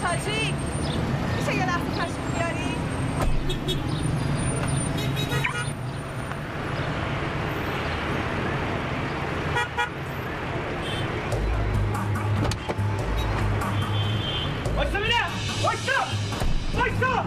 تاجیک میشه یه لحظه تشریف بیاری؟ وایسا بینه! وایسا! وایسا!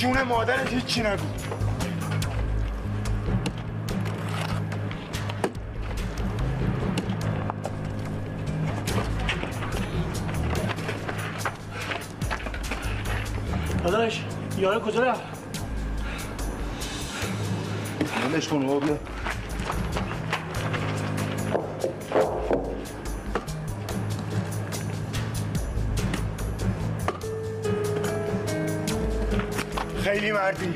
جون مادرت هیچی نگو. داداش یاره کجا رفت؟ ولش کن بابا بیا. خیلی مردی.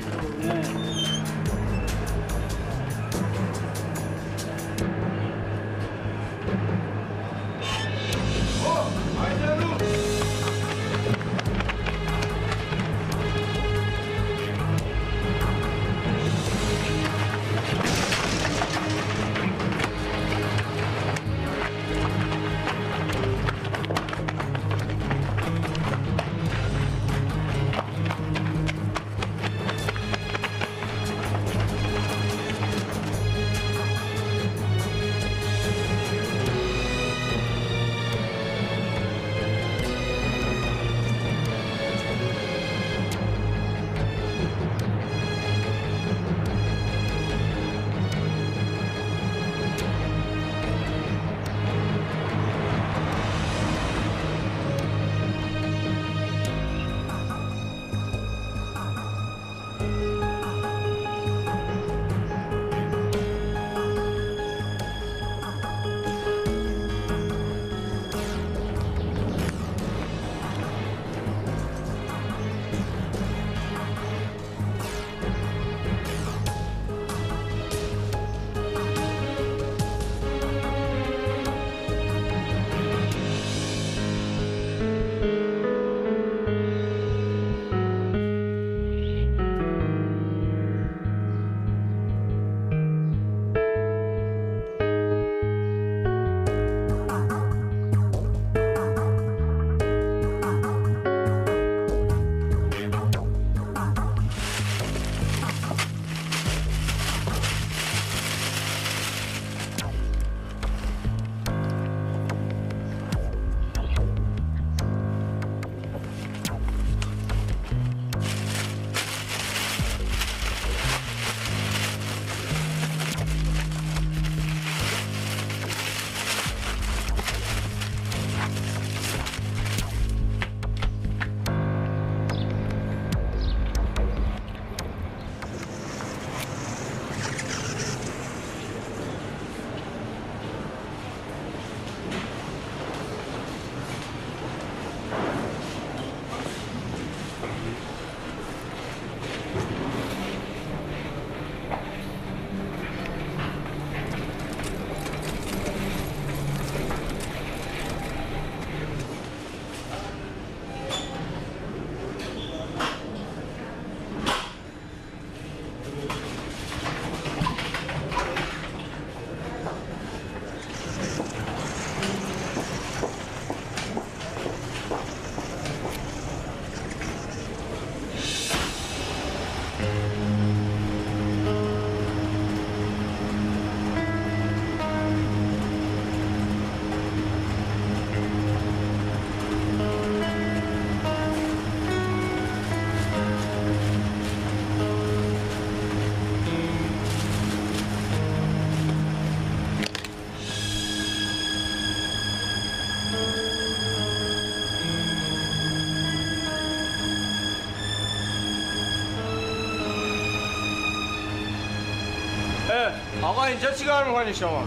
چیه؟ آقا اینجا چیکار میکنی شما؟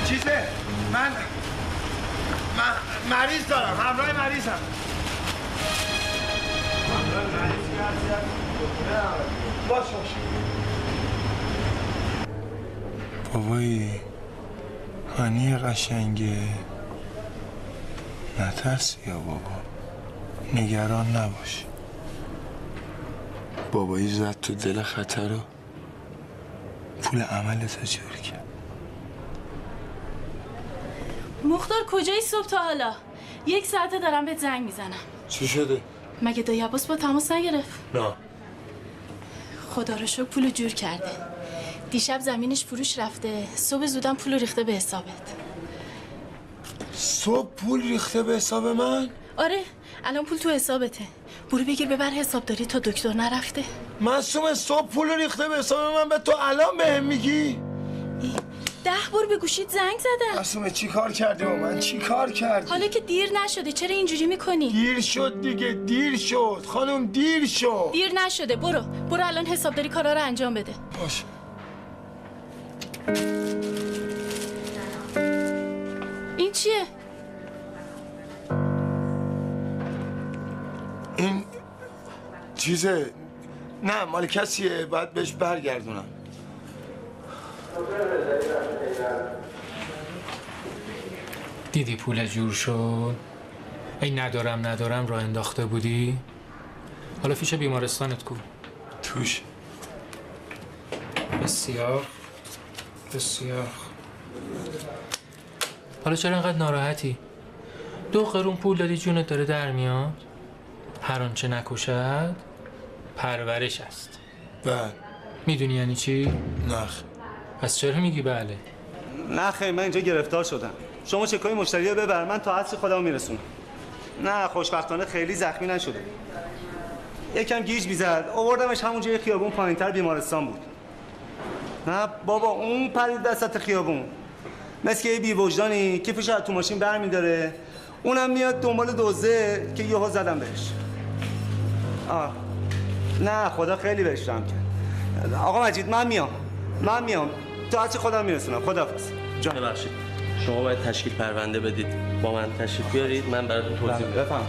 چیزه من مریض دارم، همراه مریضم. باش بابایی هانی قشنگه، نترس یا بابا، نگران نباش. بابایی زد تو دل خطر رو پول عملت جور کرد. مختار کجایی صبح تا حالا؟ 1 ساعته دارم بهت زنگ میزنم. چی شده؟ مگه دایی عباس با تماس نگرفت؟ نه. خدا رو شکر پولو جور کرده. دیشب زمینش فروش رفته، صبح زودم پولو ریخته به حسابت. صبح پول ریخته به حساب من؟ آره، الان پول تو حسابته. برو بگیر ببر حسابداری تا دکتر نرفته. معصوم صبح پول ریخته به حساب من، به تو الان بهم میگی؟ 10 بار به گوشیت زنگ زدم. معصومه چی کار کردی با من؟ چی کار کردی؟ حالا که دیر نشده چرا اینجوری میکنی؟ دیر شد دیگه، دیر شد خانم، دیر شد. دیر نشده، برو الان حسابداری کارا رو انجام بده. باش. این چیه؟ این چیزه، نه مال کسیه، باید بهش برگردونم. دیدی پول جور شد؟ ای ندارم راه انداخته بودی؟ حالا فیش بیمارستانت کو؟ توش. بسیار حالا چرا اینقدر ناراحتی؟ 2 قرون پول دادی جونت داره در میاد؟ هر آنچه نکشد پرورش است. بله. میدونی یعنی چی؟ نخ. پس چرا میگی بله؟ نه خیلی، من اینجا گرفتار شدم. شما چکای مشتری رو ببر، من تا عصر خودمو میرسونم. نه خوشبختانه خیلی زخمی نشده. یکم گیج میزد، آوردمش همونجا یه خیابون پایینتر بیمارستان بود. نه بابا اون پرید وسط خیابون، مثل یه بی‌وجدانی که پیش از تو ماشین برمی‌داره، اونم میاد دنبال دزده که یهو زدم بهش. نه خدا خیلی بهش رحم کرد. آقا مجید من میام تا عصر خودم میرسونم. خداحافظ. جان ببخشید، شما باید تشکیل پرونده بدید، با من تشریف بیارید، من براتون توضیح میدم. بفهم.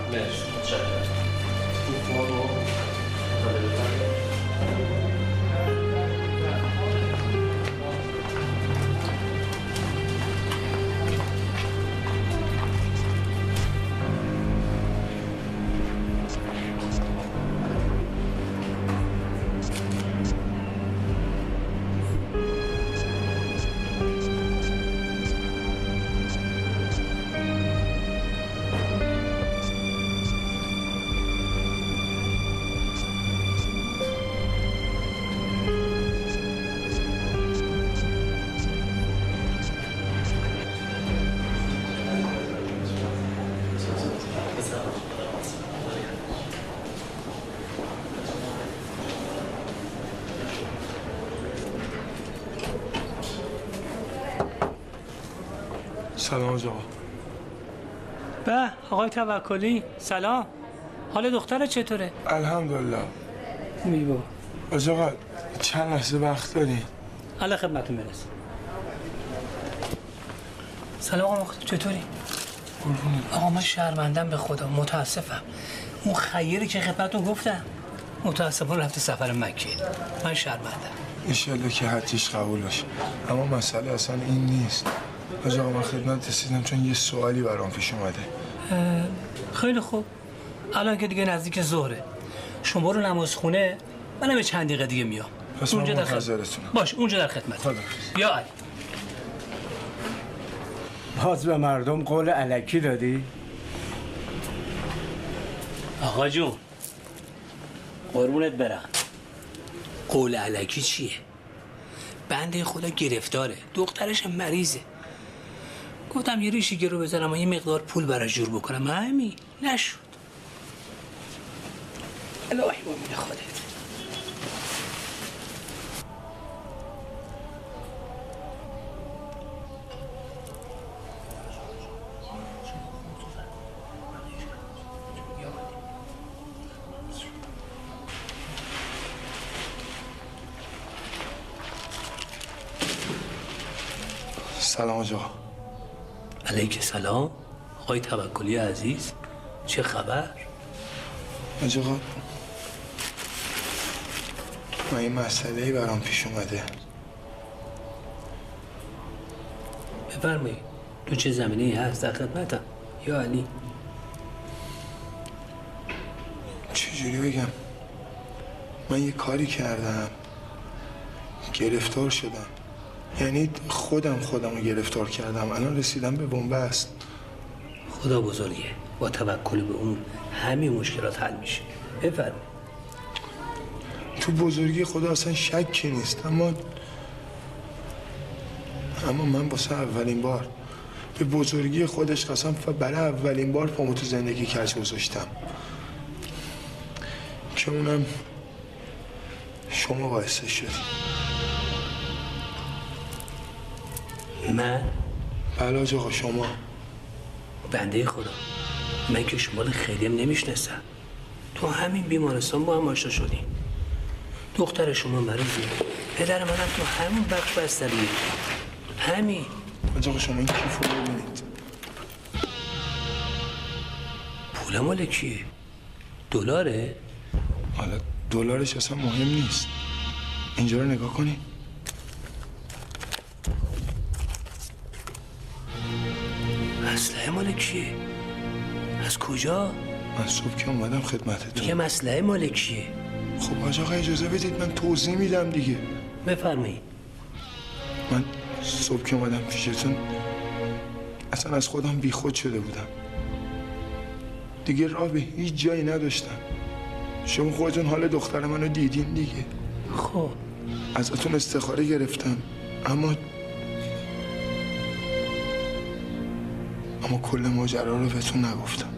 سلام آقا. به آقای توکلی سلام. حال دختر چطوره؟ الحمدلله. میبا آقا چند لحظه وقت داری؟ الله خدمتتون برسه. سلام آقا مختار چطوری؟ آقا من شرمندم به خدا، متاسفم. اون خیری که خدمتتون گفتم متاسفانه رفته سفر مکه. من شرمندم. انشالله که حجش قبول باشه، اما مسئله اصلا این نیست. آقا من خدمت رسیدم چون یه سوالی برام پیش اومده. خیلی خوب، الان که دیگه نزدیک ظهره، شما رو نمازخونه، منم به چند دقیقه دیگه میام. پس من منتظرتونم. باش، اونجا در خدمت. خدا. یا علی. باز به مردم قول الکی دادی؟ آقا جون قربونت برم، قول الکی چیه؟ بنده خدا گرفتاره، دخترش مریضه. گفتم یه ریشی گرو بزنم و یه مقدار پول براش جور بکنم، همین نشد. الهی امید خودت. سلام آقا. علیک سلام. آقای توکلی عزیز، چه خبر؟ آقا من این مسئله‌ای برام پیش اومده. بفرمایید. تو چه زمینه‌ای هست؟ در خدمتم. یا علی. چجوری بگم؟ من یه کاری کردم، گرفتار شدم. یعنی خودم رو گرفتار کردم. الان رسیدم به بنبست. خدا بزرگه. با توکل به اون همین مشکلات حل میشه. بفرمایید. تو بزرگی خدا اصلا شکی نیست، اما من واسه اولین بار به بزرگی خودش قسم برای اولین بار پامو تو زندگی کج گذاشتم، که اونم شما باعثش شدی. من؟ بله آقا شما. بنده خدا، من که شما رو خیلی هم نمیشناسم. تو همین بیمارستان با هم آشنا شدیم. دختر شما مریضه، پدر منم تو همون بخش بستریه. همین. آقا شما این کیف رو ببینید. پول مال کیه؟ دلاره؟ حالا دلارش اصلا مهم نیست. اینجا رو نگاه کنی. اسلحه مال کیه؟ از کجا؟ من صبح که اومدم خدمتتون. میگم اسلحه مال کیه؟ خب آقا اجازه بدید من توضیح میدم دیگه. بفرمایید. من صبح که اومدم پیشتون اصلا از خودم بیخود شده بودم. دیگه راه به هیچ جایی نداشتم. شما خودتون حال دختر منو دیدین دیگه. خب ازتون استخاره گرفتم، اما کل ماجرا رو بهتون نگفتم.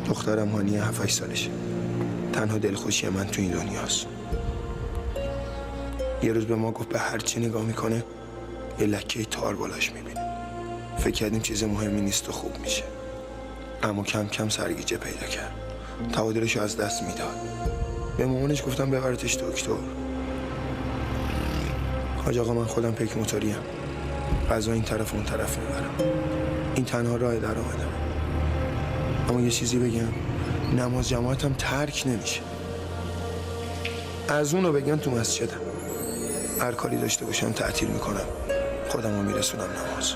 دخترم هانی 7-8 سالشه. تنها دلخوشی من تو این دنیاست. یه روز به ما گفت به هر چی نگاه میکنه یه لکه تار بالاش میبینه. فکر کردیم چیز مهمی نیست و خوب میشه، اما کم کم سرگیجه پیدا کرد. تعادلش از دست میداد. به مامانش گفتم ببرتش دکتر. حاج آقا من خودم پیک موتوریم، غذا این طرف اون طرف میبرم. این تنها راه در آمدم. اما یه چیزی بگم، نماز جماعتم ترک نمیشه. از اونو بگن تو مسجدم، هر کاری داشته باشم تعطیل میکنم، خودم رو میرسونم نماز.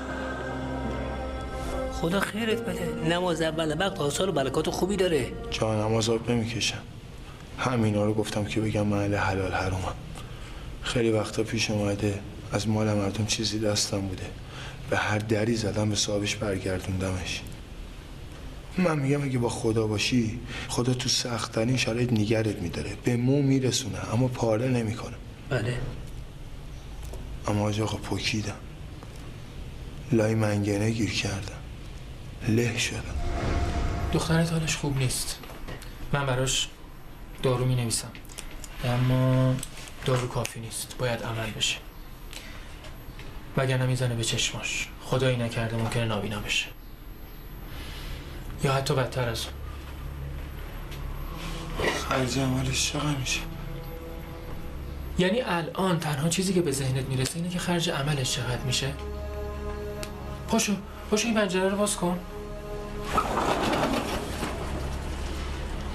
خدا خیرت بده. نماز اول وقت آثار و برکات خوبی داره. جا نماز آب نمیکشم. همینا رو گفتم که بگم محل حلال حرومم. خیلی وقتا پیش اومده از مال مردم چیزی دستم بوده، به هر دری زدم به صاحبش برگردوندمش. من میگم اگه با خدا باشی، خدا تو سخت‌ترین شرایط نگرت میداره، به مو میرسونه، اما پاره نمیکنه. بله. اما آقا پکیدم، لای منگنه گیر کردم، له شدم. دخترت حالش خوب نیست. من براش دارو می نویسم، اما دارو کافی نیست، باید عمل بشه، وگرنه میزنه به چشماش. خدایی نکرده ممکنه نابینا بشه، یا حتی بدتر از اون. خرج عملش چقدر میشه؟ یعنی الان تنها چیزی که به ذهنت میرسه اینه که خرج عملش چقدر میشه؟ پاشو این پنجره رو باز کن.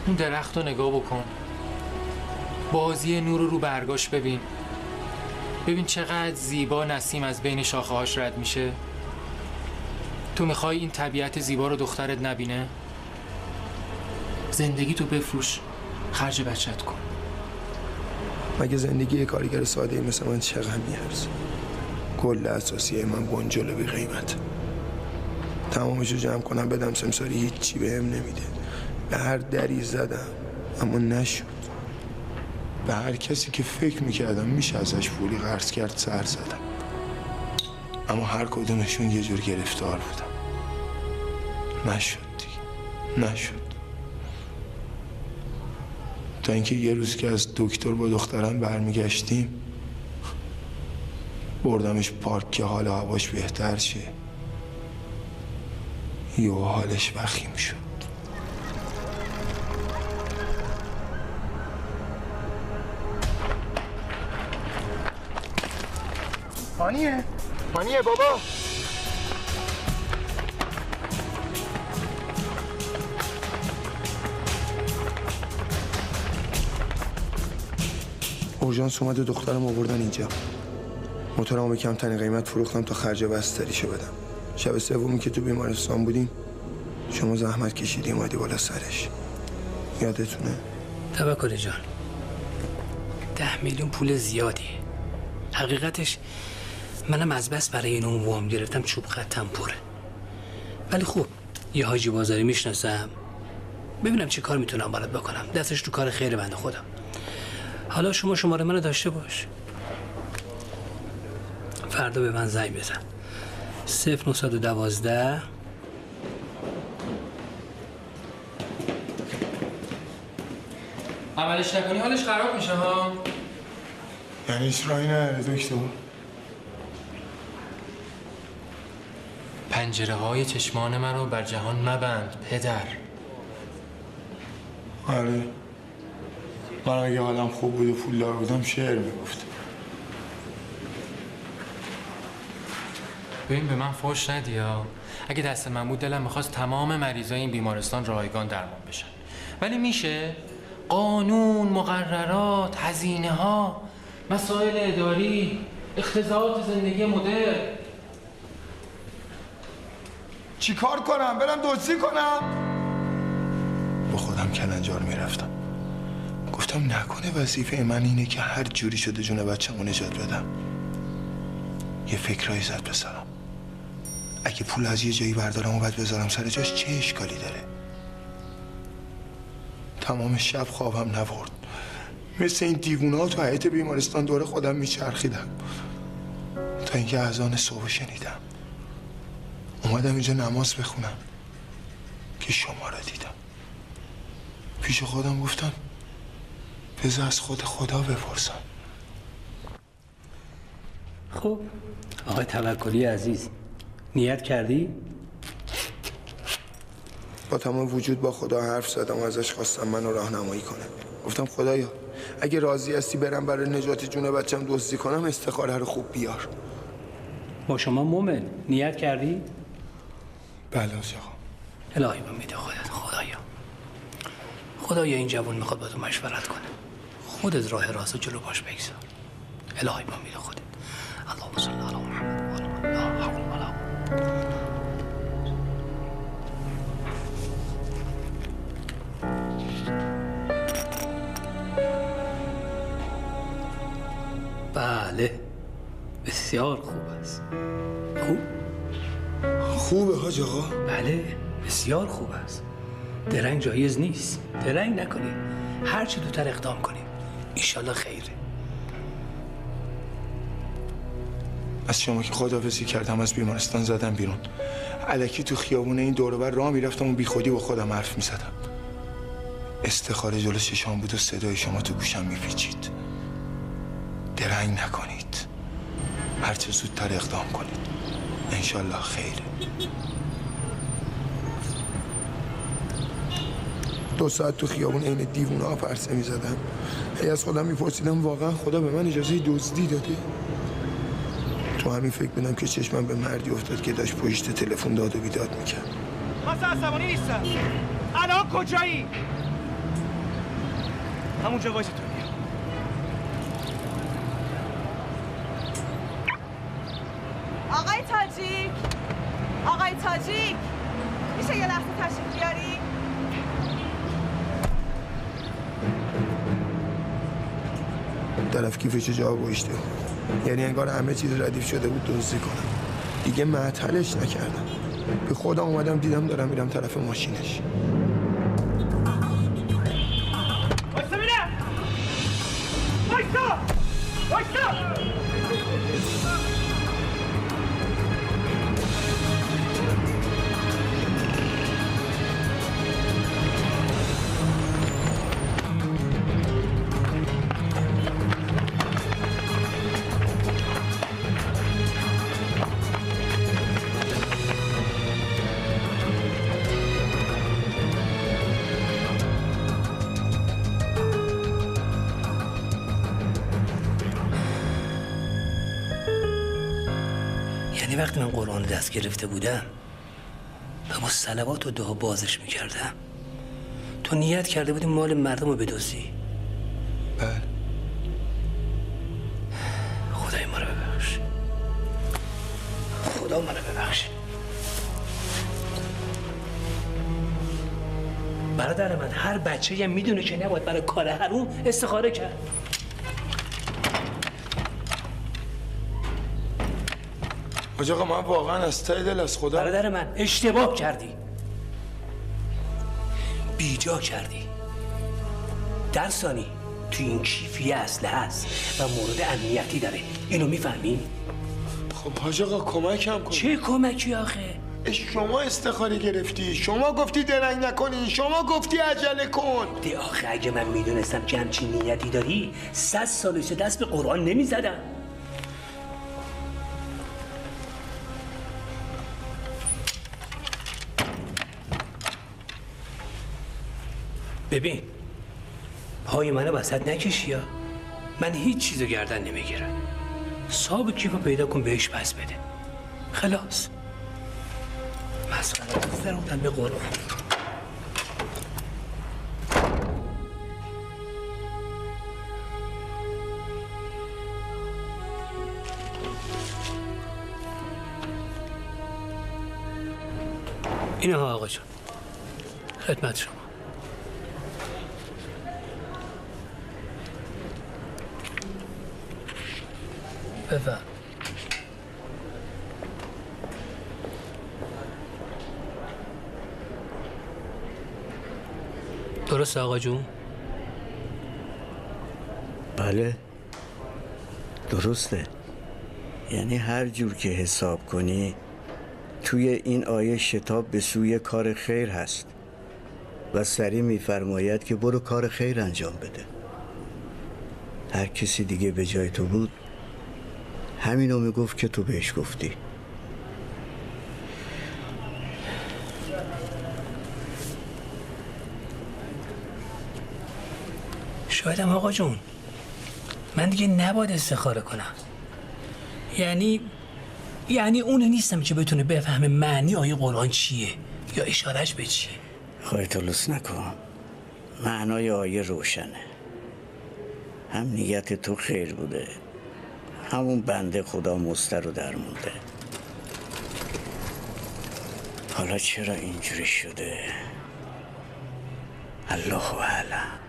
اون درخت رو نگاه بکن، بازی نور رو برگاش ببین چقدر زیبا نسیم از بین شاخه هاش رد میشه. تو میخوای این طبیعت زیبا رو دخترت نبینه؟ زندگی تو بفروش، خرج بچت کن. مگه زندگی یه کارگر ساده مثل من چقدر میارزه؟ کل اساسی من بنجل بی قیمت. تمامشو جمع کنم بدم سمساری هیچی بهم نمیده. به هر دری زدم اما نشد. به هر کسی که فکر میکردم میشه ازش پولی قرض کرد سر زدم، اما هر کدومشون یه جور گرفتار بودم. نشد دیگه، نشد. تا اینکه یه روز که از دکتر با دخترم برمیگشتیم، بردمش پارک که حال هواش بهتر شه. یه حالش وخیم شد. هانیه بابا. اورژانس اومد و دخترم آوردن اینجا. موتورمو به کمترین قیمت فروختم تا خرج بستریشو بدم. شب سومی که تو بیمارستان بودیم شما زحمت کشیدی اومدی بالا سرش. یادتونه؟ توکلی جان 10 میلیون پول زیادی. حقیقتش منم از بس برای اینو وام گرفتم چوب خطم پره. ولی خوب یه حاجی بازاری میشناسم، ببینم چه کار میتونم برات بکنم. دستش تو کار خیر بنده خودم. حالا شما شماره منو داشته باش، فردا به من زنگ بزن. 0912 عملش نکنی حالش خراب میشه ها. یعنی هیچ راهی نداره دکتر؟ پنجره های چشمان من رو بر جهان مبند پدر. آره من اگه حالم خوب بود و پولدار بودم شعر میگفتم. ببین به من فوش ندی ها. اگه دست من بود دلم میخواست تمام مریضای این بیمارستان رایگان درمان بشن، ولی میشه؟ قانون، مقررات، هزینه ها، مسائل اداری، اختزاعات زندگی مدرن. چی کار کنم؟ برم دزدی کنم؟ با خودم کلنجار میرفتم. گفتم نکنه وظیفه من اینه که هر جوری شده جون بچه‌مو نجات بدم. یه فکرایی زد به سرم. اگه پول از یه جایی بردارم و بعد بذارم سر جاش چه اشکالی داره؟ تمام شب خوابم نبرد. مثل این دیوونه‌ها تو حیاط بیمارستان دور خودم میچرخیدم تا اینکه اذان صبح شنیدم. اومدم اینجا نماز بخونم که شما را دیدم. پیش خودم گفتم بذار از خود خدا بپرسم. خب آقای توکلی عزیز، نیت کردی؟ با تمام وجود با خدا حرف زدم و ازش خواستم منو راهنمایی کنه. گفتم خدایا اگه راضی هستی برم برای نجات جون بچم دزدی کنم، استخاره رو خوب بیار. با شما مومن نیت کردی؟ بله آقا. الهی با میده خدایا این جوان میخواد با تو مشورت کنه. خودت راه راست جلو باش بگذار. الهی با میده خودت. اللهم صل علی محمد و آل محمد. بله بسیار خوب است. خوبه حاج آقا؟ بله بسیار خوب است. درنگ جایز نیست. درنگ نکنی. هر چی زودتر اقدام کنیم ایشالله خیره. از شما که خداحافظی کردم از بیمارستان زدم بیرون. الکی تو خیابون این دور و بر راه میرفتم و بی خودی با خودم حرف میزدم. استخاره جلو چشام بود و صدای شما تو گوشم میپیچید. درنگ نکنید. هر چه زودتر اقدام کنید. انشالله خیره. 2 ساعت تو خیابون عین دیوونه ها پرسه میزدم. هی از خودم میپرسیدم واقعا خدا به من اجازه دزدی داده؟ تو همین فکر بودم که چشمم به مردی افتاد که داشت پشت تلفن داد و بیداد میکرد. واسه عصبانی نیستم. الان کجایی؟ همونجا وایس تو. آقای تاجیک میشه یه لحظه تشریف بیاری؟ طرف کیفش جا گوشته، یعنی انگار همه چیز ردیف شده بود دزدی کنم. دیگه معطلش نکردم. به خودم اومدم دیدم دارم میرم طرف ماشینش. وایسا میرم. وایسا. یعنی وقتی من قرآن دست گرفته بودم و با صلوات و دعا بازش میکردم، تو نیت کرده بودی مال مردم رو بدزدی؟ بله. خدای ما رو ببخش، خدا ما رو ببخش. برادر من، هر بچه هم میدونه که نباید برای کار حروم استخاره کرد. حاج آقا من واقعا از ته دل از خدا برادر من اشتباه کردی، بیجا کردی. در ثانی تو این کیف یه اسلحه هست و مورد امنیتی داره، اینو میفهمی؟ خب حاج آقا کمکم کن. چه کمکی آخه؟ شما استخاره گرفتی، شما گفتی درنگ نکنی، شما گفتی عجله کن. ده آخه اگه من میدونستم که همچین نیتی داری 100 سالش دست به قرآن نمیزدم. ببین پای منو وسط نکشی ها، من هیچ چیزو گردن نمیگیرم. صاحب کیفو پیدا کن بهش پس بده، خلاص. مسخره فرمودم به قرآن. اینها آقا جان، خدمت شما. بفرم. درست آقا جون؟ بله درسته. یعنی هر جور که حساب کنی توی این آیه شتاب به سوی کار خیر هست و سریع میفرماید که برو کار خیر انجام بده. هر کسی دیگه به جای تو بود همینو میگفت که تو بهش گفتی. شایدم آقا جون من دیگه نباید استخاره کنم. یعنی اون نیستم که بتونه بفهمه معنی آیه قرآن چیه یا اشارش به چیه. خواهی لوس نکن، معنای آیه روشنه. هم نیت تو خیر بوده، همون بنده خدا مستر رو درمونده. حالا چرا اینجوری شده؟ الله اعلم.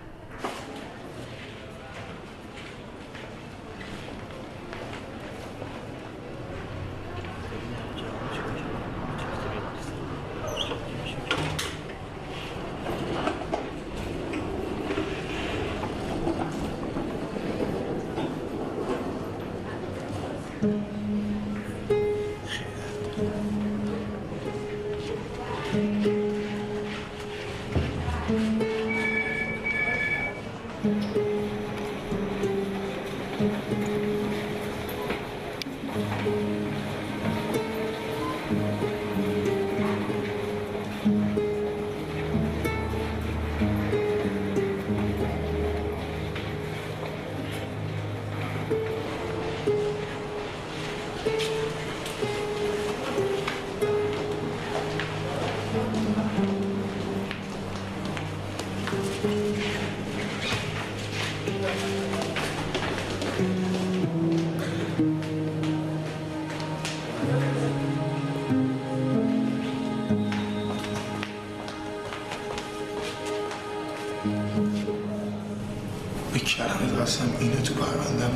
به کرمت قسم اینو تو پروندم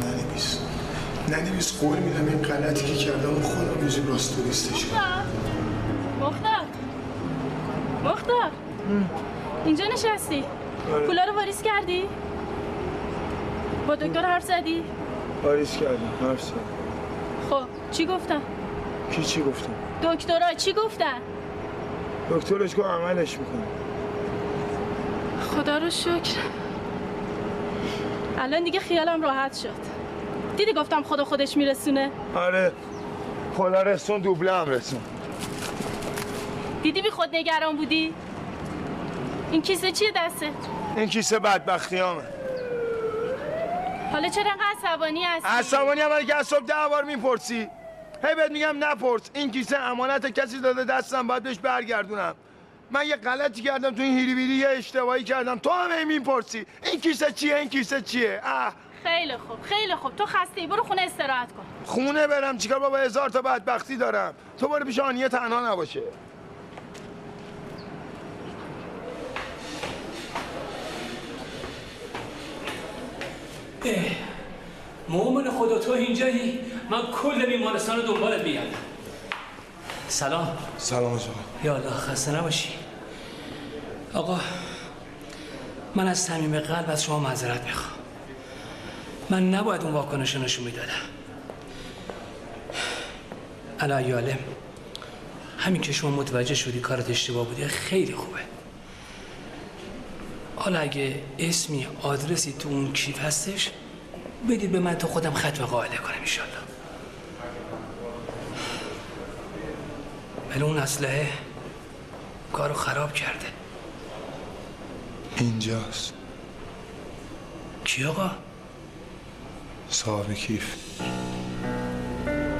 ننویس. قول میدم این غلطی که کردم و خودم یه جور راست درستش کنم. مختار اینجا نشستی؟ پولا رو واریز کردی؟ با دکتر حرف زدی؟ واریز کردم، حرف زدم. خب چی گفتن؟ کی چی گفتم؟ دکترها چی گفتن؟ دکترش گفت عملش میکنه. خدا رو شکر. الان دیگه خیالم راحت شد. دیدی گفتم خدا خودش میرسونه؟ آره خدا رسون، دوبله هم رسون. دیدی بی خود نگران بودی؟ این کیسه چیه دسته؟ این کیسه بدبختیامه. حالا چرا انقدر عصبانی هستی؟ عصبانی هم که از صبح 10 بار میپرسی. هی بهت میگم نپرس. این کیسه امانت کسی داده دستم، باید بهش برگردونم. من یه غلطی کردم تو این هیری بیری، یه اشتباهی کردم، تو هم میپرسی این کیسه چیه، این کیسه چیه؟ خیلی خوب خیلی خوب، تو خسته ای، برو خونه استراحت کن. خونه برم چیکار بابا؟ 1000 تا بدبختی دارم. تو برو پیش آنیه تنها نباشه. مومن خدا تو اینجایی؟ من کل بیمارستان رو دنبالت میگردم. سلام. سلام آقا. یا الله خسته نباشی. آقا من از صمیم قلب از شما معذرت میخوام. من نباید اون واکنش رو نشون میدادم. علی عالم، همین که شما متوجه شدی کارت اشتباه بودی خیلی خوبه. حالا اگه اسمی آدرسی تو اون کیف هستش بدید به من تا خودم ختم قاعده کنم انشالله. ولی اون اسلحه کارو خراب کرده. اینجاست. کی آقا؟ صاحب کیف.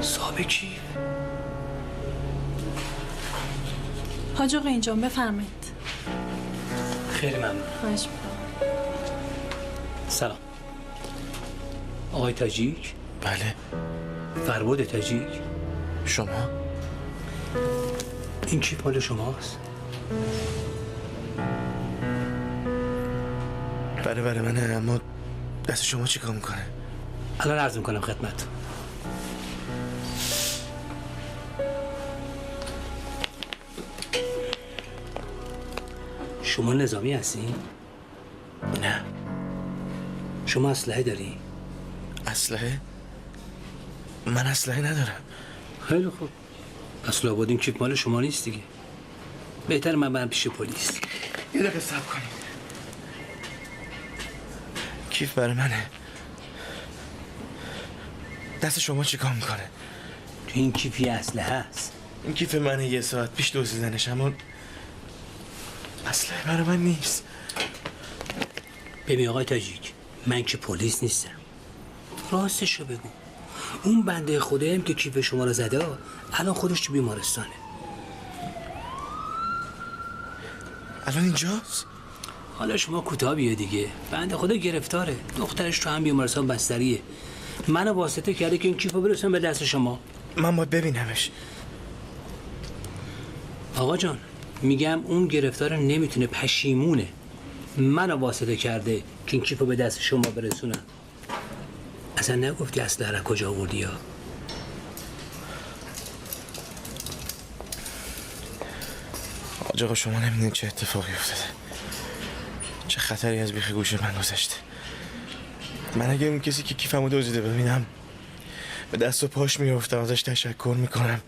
صاحب کیف؟ حاج آقا اینجا بفرمایید. خیلی ممنون. خواهش می‌کنم. سلام. آقای تاجیک؟ بله. فرباد تاجیک؟ شما؟ این کیف مال شماست؟ بله منه، اما دست شما چی کار میکنه؟ الان عرض میکنم خدمت. شما نظامی هستین؟ نه. شما اسلحه داری؟ اسلحه؟ من اسلحه ندارم. خیلی خوب. پس لابد این کیف مال شما نیست دیگه. بهتر من برم پیش پلیس. یه دقیقه صبر کنید. کیف برای منه. دست شما چی کار میکنه؟ تو این کیف یه اسلحه هست. این کیف منه، 1 ساعت پیش دزدیدنش، اما اسلحه برای من نیست. ببین آقای تاجیک، من که پلیس نیستم. راستشو بگو. اون بنده خدایم که کیف شما رو زده الان خودش تو بیمارستانه. الان اینجاست؟ حالا شما کوتاه بیا دیگه. بنده خدا گرفتاره. دخترش تو هم بیمارستان بستریه. منو واسطه کرده که این کیفو برسونم به دست شما. من باید ببینمش. آقا جان، میگم اون گرفتار نمیتونه، پشیمونه. منو واسطه کرده که این کیفو به دست شما برسونم. اصلا نگفتی اسلحه را کجا آوردی ها؟ حاج آقا شما نمیدونید چه اتفاقی افتاده. چه خطری از بیخ گوش من گذشته. من اگه اون کسی که کیفمو دزدیده ببینم به دست و پاش میافتم، ازش تشکر میکنم.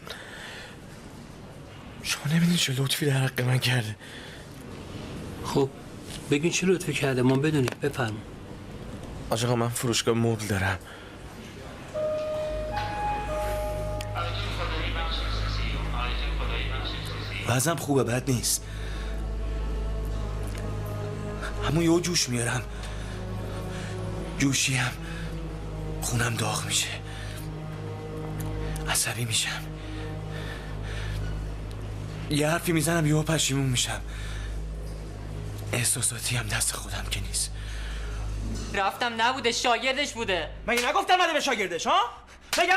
شما نمیدونید چه لطفی در حق من کرده. خب بگین چه لطفی کرده ما بدونیم. بفرما. حاج آقا من فروشگاه مبل دارم. وضعم خوبه، بد نیست. همون یهو جوش میارم، جوشیم، خونم داغ میشه، عصبی میشم، یه حرفی میزنم یهو پشیمون میشم. احساساتی هم دست خودم که نیست. رفتم نبوده، شاگردش بوده. مگه نگفتم نده به شاگردش ها؟ مگه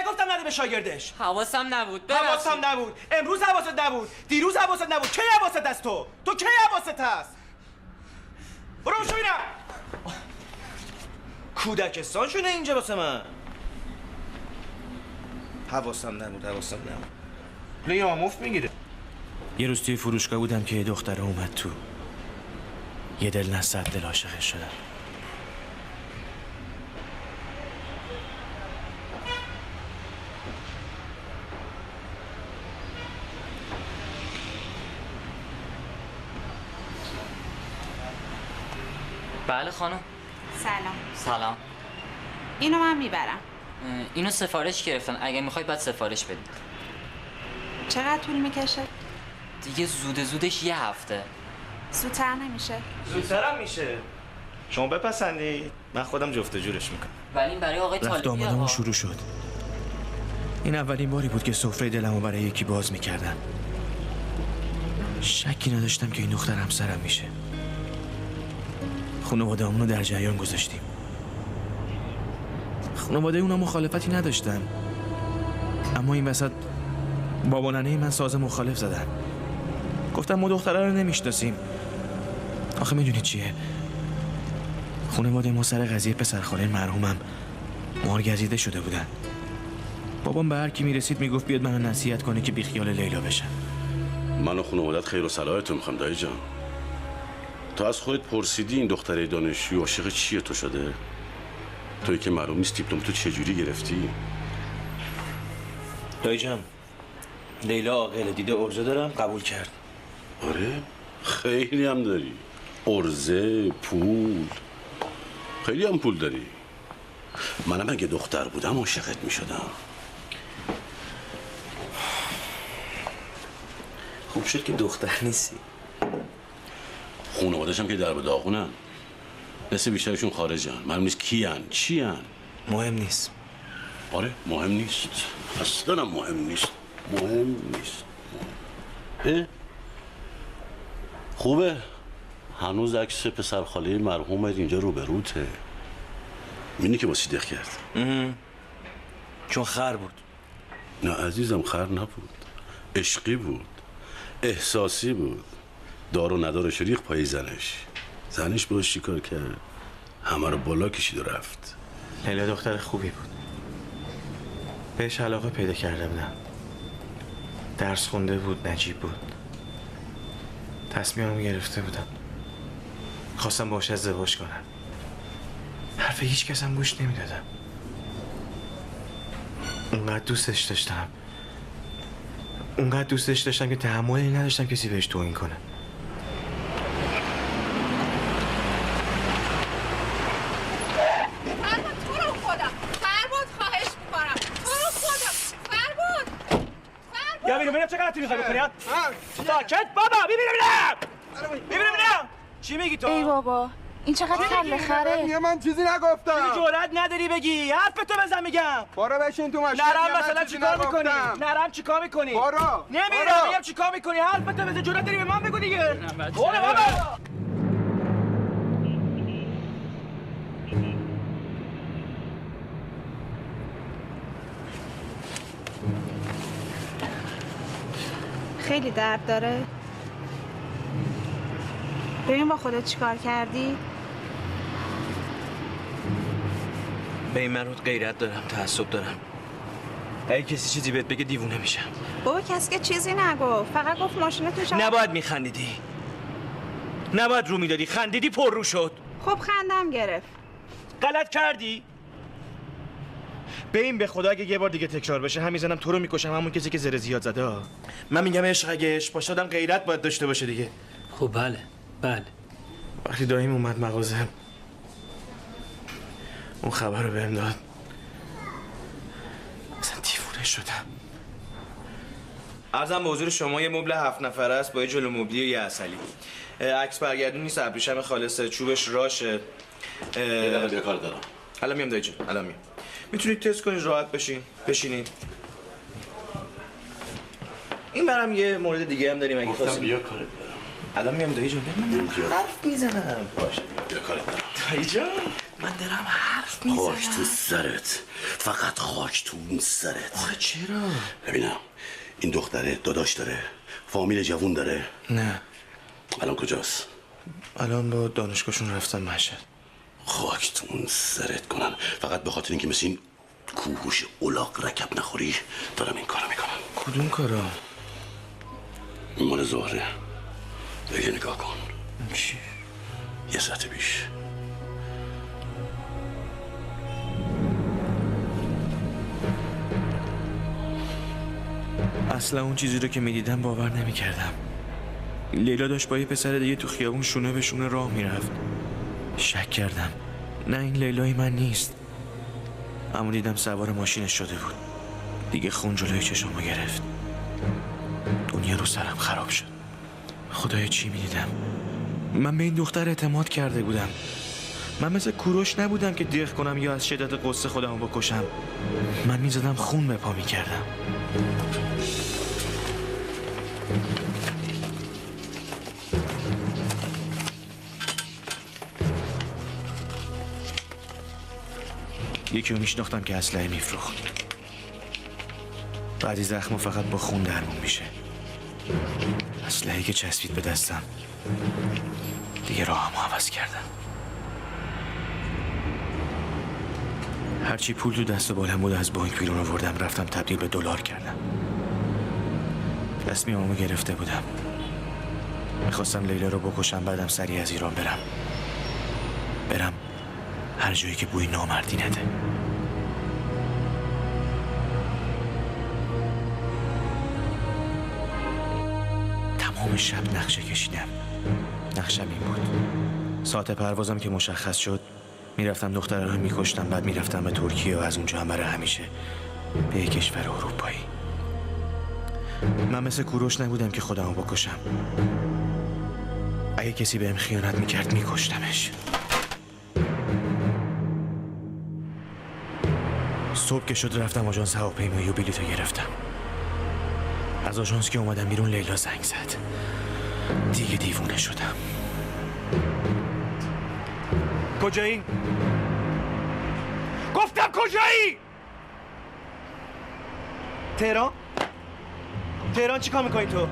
نگفتم نده به شاگردش؟ حواسم نبود. حواسم نبود. امروز حواست نبود. دیروز حواست نبود. کی حواست هست تو؟ تو کی حواست هست؟ برو شو ببینم. کودکستان شده اینجا واسه من. حواسم نبود. یه آموف میگیره. یه روز توی فروشگاه بودم که یه دختره اومد تو. یه دل نه 100 دل عاشقش شدم. بله خانم. سلام. اینو من میبرم. اینو سفارش گرفتن، اگه میخواید باید سفارش بدید. چقدر طول میکشه؟ دیگه زودش 1 هفته. زودتر نمیشه؟ زودترم میشه. شما بپسندید من خودم جفت جورش میکنم. ولی این برای آقای رفت طالبی آمدمون شروع شد. این اولین باری بود که سفره دلمو برای یکی باز میکردم. شکی نداشتم که این دختر همسرم میشه. خانواده‌مون رو در جریان گذاشتیم. خانواده اونا مخالفتی نداشتن، اما این وسط بابا ننه من ساز مخالف زدن. گفتم ما دختره رو نمیشناسیم. آخه میدونی چیه؟ خانواده ما سر قضیه پسرخاله مرحومم مارگزیده شده بودن. بابام به هر کی میرسید میگفت بیاد منو نصیحت کنه که بیخیال لیلا بشم. من و خانوادت خیر و صلاحتو میخوام دایی جان. تو از خودت پرسیدی این دختره دانشجوی عاشق چیه تو شده؟ توی که معلوم نیست دیپلم تو چجوری گرفتی؟ دایی جان، لیلا عاقله، دیده عرضه دارم قبول کرد. آره؟ خیلی هم داری. عرضه، پول، خیلی هم پول داری. منم اگه دختر بودم عاشقت میشدم. خوب شد که دختر نیستی. خانواده‌شم که در به داغونن. نصف بیشترشون خارجن. معلوم نیست کیان، چیان. مهم نیست. آره مهم نیست. اصلا مهم نیست. مهم نیست. خوبه. هنوز عکس پسر خاله مرحومت اینجا روبروته. می‌بینی که با صدق کرد. چون خر بود. نه عزیزم، خر نبود. عشقی بود. احساسی بود. دار و ندارش ریخ پای زنش باش چیکار کرد؟ همه رو بالا کشید و رفت. لیلا دختر خوبی بود. بهش علاقه پیدا کرده بودم. درس خونده بود، نجیب بود. تصمیمم گرفته بودم. خواستم باهاش ازدواج کنم. حرف هیچ کس هم گوش نمیدادم. اونقدر دوستش داشتم که تحملی نداشتم کسی بهش توهین کنه. چقدر تو میخوای بکنی؟ ساکت بابا، ببینم چی میگی تو؟ ای بابا این چقدر کله خره. من چیزی نگفتم. چیزی جرئت نداری بگی؟ حرف تو بزن میگم. برو بشین تو ماشین. نرم مثلا چیکار میکنی؟ نرم چیکار میکنی؟ برو. نمیرم میگم چیکار میکنی؟ حرف تو بزن، جرئت داری به من بگو دیگه. برو بابا. خیلی درد داره. ببین با خودت چیکار کردی؟ به این مرود غیرت دارم، تعصب دارم. اگه کسی چیزی بهت بگه دیوونه میشم. بابا کسی که چیزی نگفت، فقط گفت ماشینتون شما. نباید میخندیدی، نباید رو میدادی. خندیدی پر رو شد. خب خندم گرفت. غلط کردی؟ به این به خدا اگه یه بار دیگه تکرار بشه همیزنم تو رو میکشم، همون کسی که زره زیاد زده ها. من میگم عشق اگه عشق باشه آدم غیرت باید داشته باشه دیگه. خب بله. وقتی داییم اومد مغازه اون خبر رو بهم داد، اصلا دیوونه شدم. عرضم به حضور شما یه مبل 7 نفره است با یه جلو مبلی و یه عسلی. عکس برگردون نیست، ابریشم خالصه، چوبش راشه. یه دقیقه بیا کار دارم. الان میام دایی جون، الان میام. میتونید تست کنید، راحت بشینید. این برم یه مورد دیگه هم داریم اگه خواستید. بیا کارت دارم. الان میام دایی جون. من حرف میزنم. باشه بیا کارت دارم. دایی جون من دارم حرف میزنم. خاک تو سرت، فقط خاک تو اون سرت. آخه چرا؟ ببینم این دختره داداش داره، فامیل جوون داره؟ نه. الان کجاست؟ الان با دانشگاهشون رفتن مشهد. خاک تو اون سرت کنن، فقط به خاطر اینکه مثل این کوهوش الاغ رکب نخوری دارم این کارو میکنم. کدوم کارا؟ این مال زهره. دیگه نگاه کن. چی؟ یه ساعت پیش اصلا اون چیزی رو که میدیدم باور نمیکردم. لیلا داشت با یه پسر دیگه تو خیابون شونه به شونه راه میرفت. شک کردم نه این لیلای من نیست، اما دیدم سوار ماشینش شده بود. دیگه خون جلوی چشمو گرفت. دنیا رو سرم خراب شد. خدایا چی میدیدم؟ من به این دختر اعتماد کرده بودم. من مثل کوروش نبودم که دیخ کنم یا از شدت قصه خودمو بکشم. من میزدم خون به پا میکردم. یکی رو میشناختم که اسلحه میفروخت. بعدی زخم فقط با خون درمون میشه. اسلحه‌ای که چسبید به دستم دیگه راهمو عوض کردم. هرچی پول تو دست و بالم بود از بانک بیرون آوردم، رفتم تبدیل به دلار کردم. تصمیممو گرفته بودم. میخواستم لیلا رو بکشم، بعدم سریع از ایران برم هر جایی که بوی نامردی نده. تمام شب نقشه کشیدم. نقشم این بود: ساعت پروازم که مشخص شد میرفتم دختره رو میکشتم، بعد میرفتم به ترکیه و از اونجا هم برای همیشه به یک کشور اروپایی. من مثل کوروش نبودم که خودمو بکشم. اگه کسی بهم خیانت میکرد میکشتمش. صبح که شد رفتم آژانس هواپیمایی و بلیطو گرفتم. از آژانس که اومدم بیرون لیلا زنگ زد. دیگه دیوونه شدم. کجایی؟ گفتم کجایی؟ تهران؟ تهران چی کار میکنی تو؟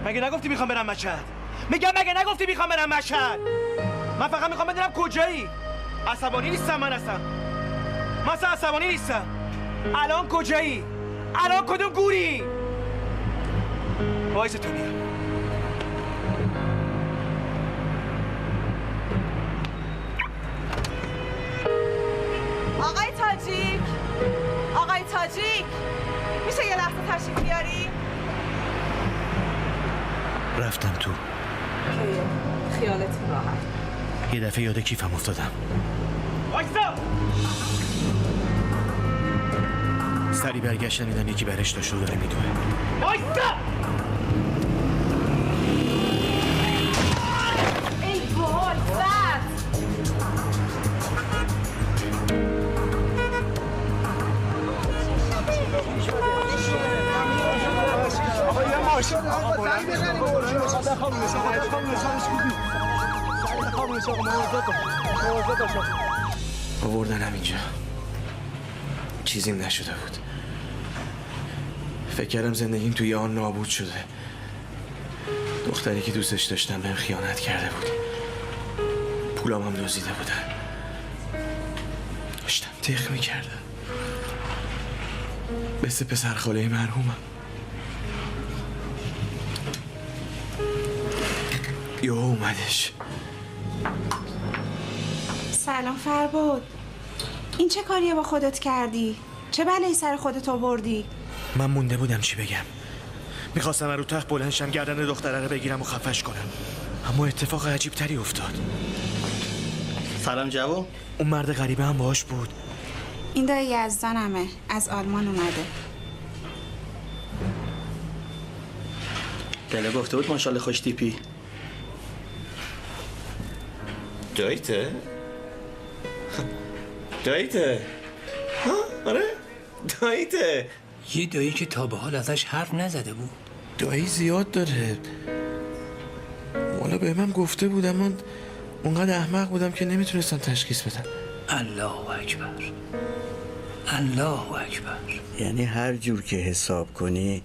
مگه نگفتی میخوام برم مشهد؟ میگم مگه نگفتی میخوام برم مشهد؟ من فقط میخوام بدونم کجایی؟ عصبانی نیستم من اصلا عصبانی نیستم. الان کجایی؟ الان کدوم گوری؟ وایس تو میام. آقای تاجیک میشه یه لحظه تشریف بیاری؟ رفتم تو. خیالت راحت. یه دفعه یاد کیفم افتادم. وایسا! سری برگشتم دیدم یکی برش داشت رو داره میدوه. وایسا! ای وای بد! آقا یه ماشین زنگ بزنیم آوردنم اینجا. چیزیم نشده بود. فکر کردم زندگیم توی آن نابود شده. دختری که دوستش داشتم بهم خیانت کرده بود. پولام هم دزدیده بودن. داشتم تیخ میکردم. مثل پسر خاله مرحومم. یهو اومدش. سلام فربود. این چه کاریه با خودت کردی؟ چه بلایی سر خودت آوردی؟ من مونده بودم چی بگم. میخواستم رو تخت بلند شم گردن دختره رو بگیرم و خفش کنم، اما اتفاق عجیب تری افتاد. سلام جوو. اون مرد غریبه هم باهاش بود. این دایی یزدانمه، از آلمان اومده. دله گفته بود ماشاءالله خوش تیپی. دایته؟ دایته؟ ها؟ آره؟ دایته؟ یه دایی که تا به حال ازش حرف نزده بود. دایی زیاد داره. والا به من گفته بود، اما اونقدر احمق بودم که نمیتونستم تشخیص بدم. الله اکبر، الله اکبر. یعنی هر جور که حساب کنی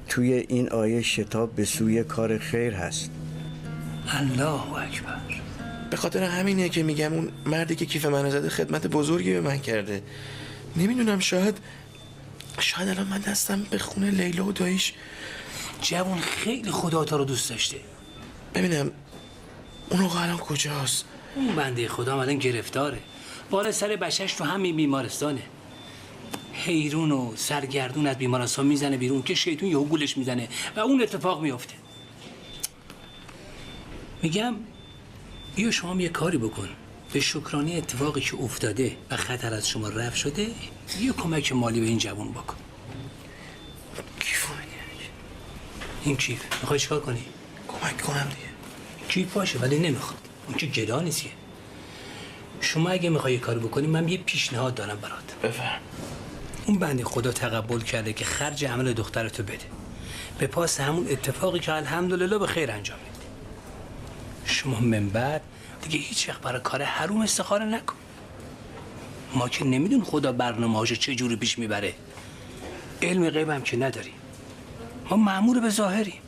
توی این آیه شتاب به سوی کار خیر هست. الله اکبر. به خاطر همینه که میگم اون مردی که کیف منو زده خدمت بزرگی به من کرده. نمیدونم، شاید الان من دستم به خونه لیلا و داییش. جوون خیلی خدا تا رو دوست داشته. ببینم اون آقا الان کجاست؟ اون بنده خدا الان گرفتاره، بالا سر بچه‌ش تو همین بیمارستانه. حیرون و سرگردون از بیمارستان میزنه بیرون که شیطون یهو گولش میزنه و اون اتفاق میفته. میگم بیا شما یه کاری بکن، به شکرانه اتفاقی که افتاده و خطر از شما رفع شده یه کمک مالی به این جوان بکن. کیف این کیف میخوای چیکار کنی؟ کمک کنم دیگه. کیف باشه ولی نمیخواد، اون که گدا نیست که. شما اگه میخوای یه کاری بکنی من یه پیشنهاد دارم برات. بفهم. اون بنده خدا تقبل کرده که خرج عمل دخترتو بده، به پاس همون اتفاقی که الحمدلله به خیر انجام میده. شما من بعد دیگه هیچ وقت برای کار حروم استخاره نکن. ما که نمیدون خدا برنامه‌هاشو چه جوری پیش میبره. علم غیب هم که نداریم. ما مأمور به ظاهریم.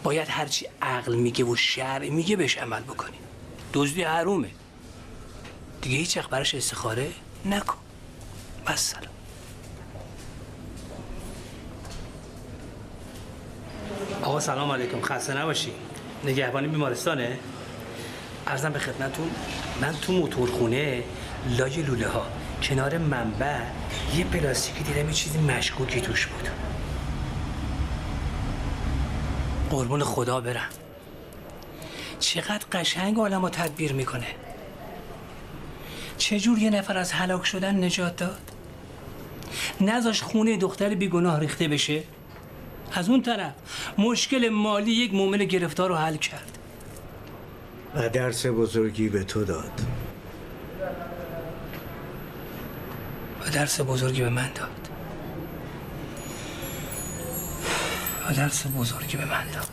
باید هرچی عقل میگه و شرع میگه بهش عمل بکنیم. دزدی حرومه. دیگه هیچ وقت براش استخاره نکن. مثلا آقا سلام علیکم، خسته نباشی. نگهبانی بیمارستانه؟ عرضم به خدمتتون من تو موتورخونه لای لوله ها کنار منبع یه پلاستیکی دیدم یه چیزی مشکوکی توش بود. قربون خدا برم، چقدر قشنگ عالمو تدبیر میکنه. چجور یه نفر از هلاک شدن نجات داد؟ نذاش خونه دختر بیگناه ریخته بشه. از اون طرف مشکل مالی یک مومن گرفتار رو حل کرد و درس بزرگی به تو داد. و درس بزرگی به من داد. و درس بزرگی به من داد.